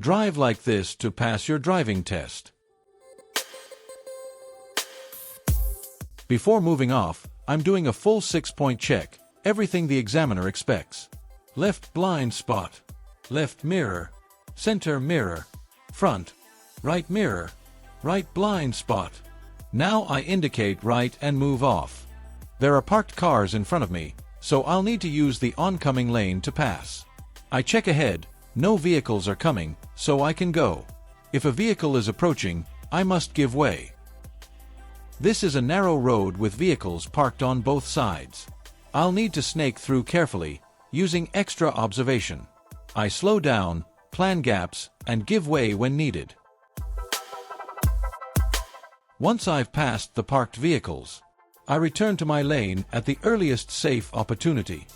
Drive like this to pass your driving test. Before moving off, I'm doing a full 6-point check, everything the examiner expects. Left blind spot, left mirror, center mirror, front, right mirror, right blind spot. Now I indicate right and move off. There are parked cars in front of me, so I'll need to use the oncoming lane to pass. I check ahead, no vehicles are coming, so I can go. If a vehicle is approaching, I must give way. This is a narrow road with vehicles parked on both sides. I'll need to snake through carefully, using extra observation. I slow down, plan gaps, and give way when needed. Once I've passed the parked vehicles, I return to my lane at the earliest safe opportunity.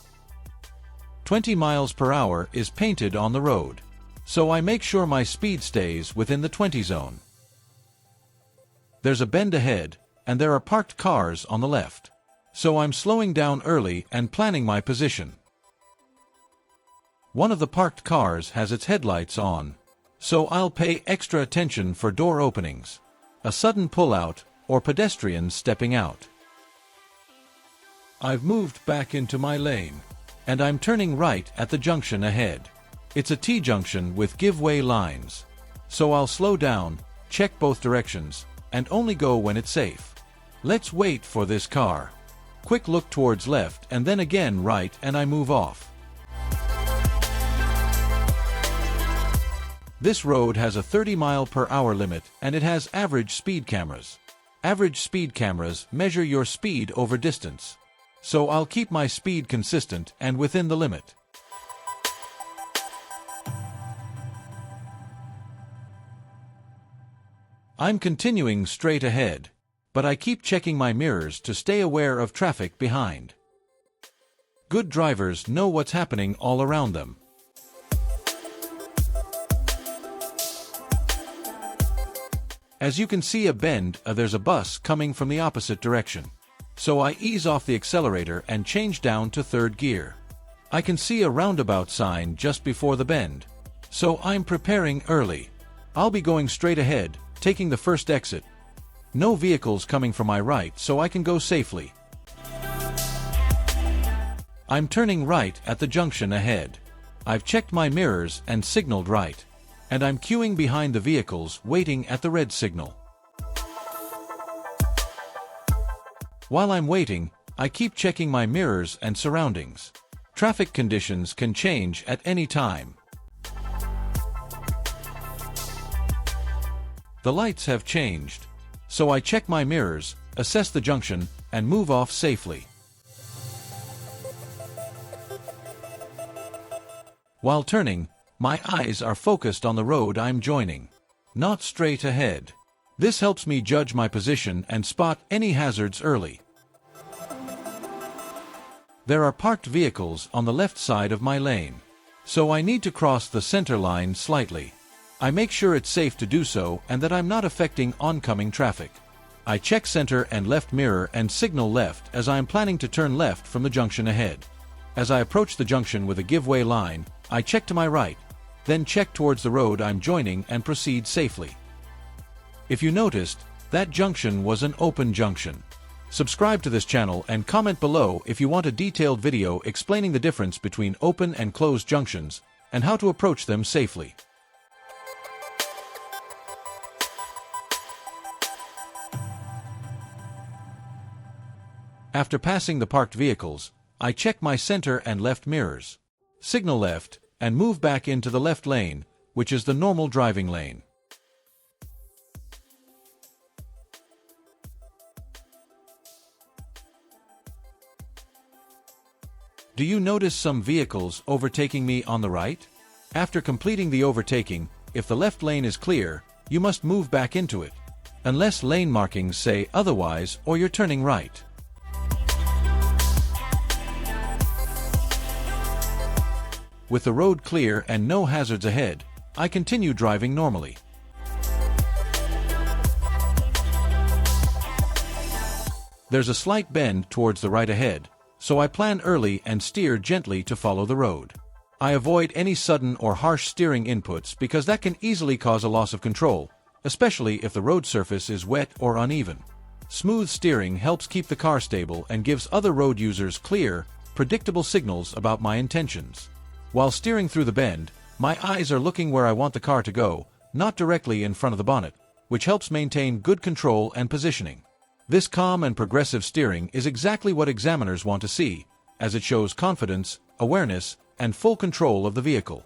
20 miles per hour is painted on the road, so I make sure my speed stays within the 20 zone. There's a bend ahead, and there are parked cars on the left, so I'm slowing down early and planning my position. One of the parked cars has its headlights on, so I'll pay extra attention for door openings, a sudden pullout, or pedestrians stepping out. I've moved back into my lane, and I'm turning right at the junction ahead. It's a T-junction with give-way lines, so I'll slow down, check both directions, and only go when it's safe. Let's wait for this car. Quick look towards left and then again right, and I move off. This road has a 30-mile-per-hour limit, and it has average speed cameras. Average speed cameras measure your speed over distance, so I'll keep my speed consistent and within the limit. I'm continuing straight ahead, but I keep checking my mirrors to stay aware of traffic behind. Good drivers know what's happening all around them. As you can see a bend, there's a bus coming from the opposite direction. So I ease off the accelerator and change down to third gear. I can see a roundabout sign just before the bend, so I'm preparing early. I'll be going straight ahead, taking the first exit. No vehicles coming from my right, so I can go safely. I'm turning right at the junction ahead. I've checked my mirrors and signaled right, and I'm queuing behind the vehicles waiting at the red signal. While I'm waiting, I keep checking my mirrors and surroundings. Traffic conditions can change at any time. The lights have changed, so I check my mirrors, assess the junction, and move off safely. While turning, my eyes are focused on the road I'm joining, not straight ahead. This helps me judge my position and spot any hazards early. There are parked vehicles on the left side of my lane, so I need to cross the center line slightly. I make sure it's safe to do so and that I'm not affecting oncoming traffic. I check center and left mirror and signal left as I am planning to turn left from the junction ahead. As I approach the junction with a give-way line, I check to my right, then check towards the road I'm joining and proceed safely. If you noticed, that junction was an open junction. Subscribe to this channel and comment below if you want a detailed video explaining the difference between open and closed junctions and how to approach them safely. After passing the parked vehicles, I check my center and left mirrors, signal left, and move back into the left lane, which is the normal driving lane. Do you notice some vehicles overtaking me on the right? After completing the overtaking, if the left lane is clear, you must move back into it, unless lane markings say otherwise or you're turning right. With the road clear and no hazards ahead, I continue driving normally. There's a slight bend towards the right ahead, so I plan early and steer gently to follow the road. I avoid any sudden or harsh steering inputs because that can easily cause a loss of control, especially if the road surface is wet or uneven. Smooth steering helps keep the car stable and gives other road users clear, predictable signals about my intentions. While steering through the bend, my eyes are looking where I want the car to go, not directly in front of the bonnet, which helps maintain good control and positioning. This calm and progressive steering is exactly what examiners want to see, as it shows confidence, awareness, and full control of the vehicle.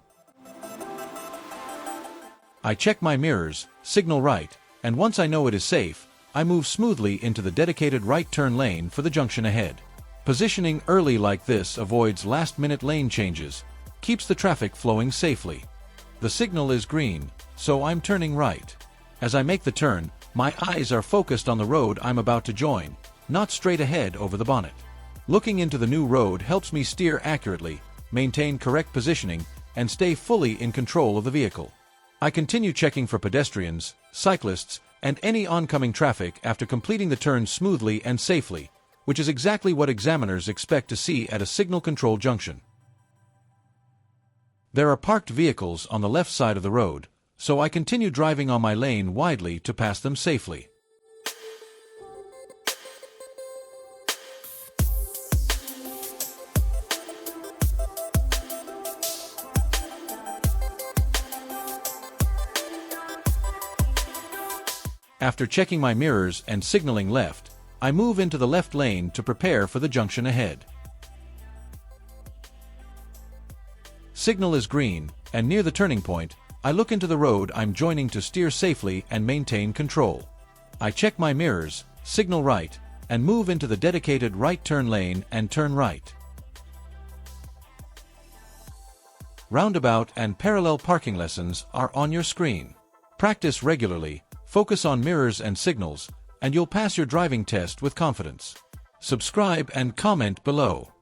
I check my mirrors, signal right, and once I know it is safe, I move smoothly into the dedicated right turn lane for the junction ahead. Positioning early like this avoids last-minute lane changes, keeps the traffic flowing safely. The signal is green, so I'm turning right. As I make the turn, my eyes are focused on the road I'm about to join, not straight ahead over the bonnet. Looking into the new road helps me steer accurately, maintain correct positioning, and stay fully in control of the vehicle. I continue checking for pedestrians, cyclists, and any oncoming traffic after completing the turn smoothly and safely, which is exactly what examiners expect to see at a signal-controlled junction. There are parked vehicles on the left side of the road, so I continue driving on my lane widely to pass them safely. After checking my mirrors and signaling left, I move into the left lane to prepare for the junction ahead. Signal is green, and near the turning point, I look into the road I'm joining to steer safely and maintain control. I check my mirrors, signal right, and move into the dedicated right turn lane and turn right. Roundabout and parallel parking lessons are on your screen. Practice regularly, focus on mirrors and signals, and you'll pass your driving test with confidence. Subscribe and comment below.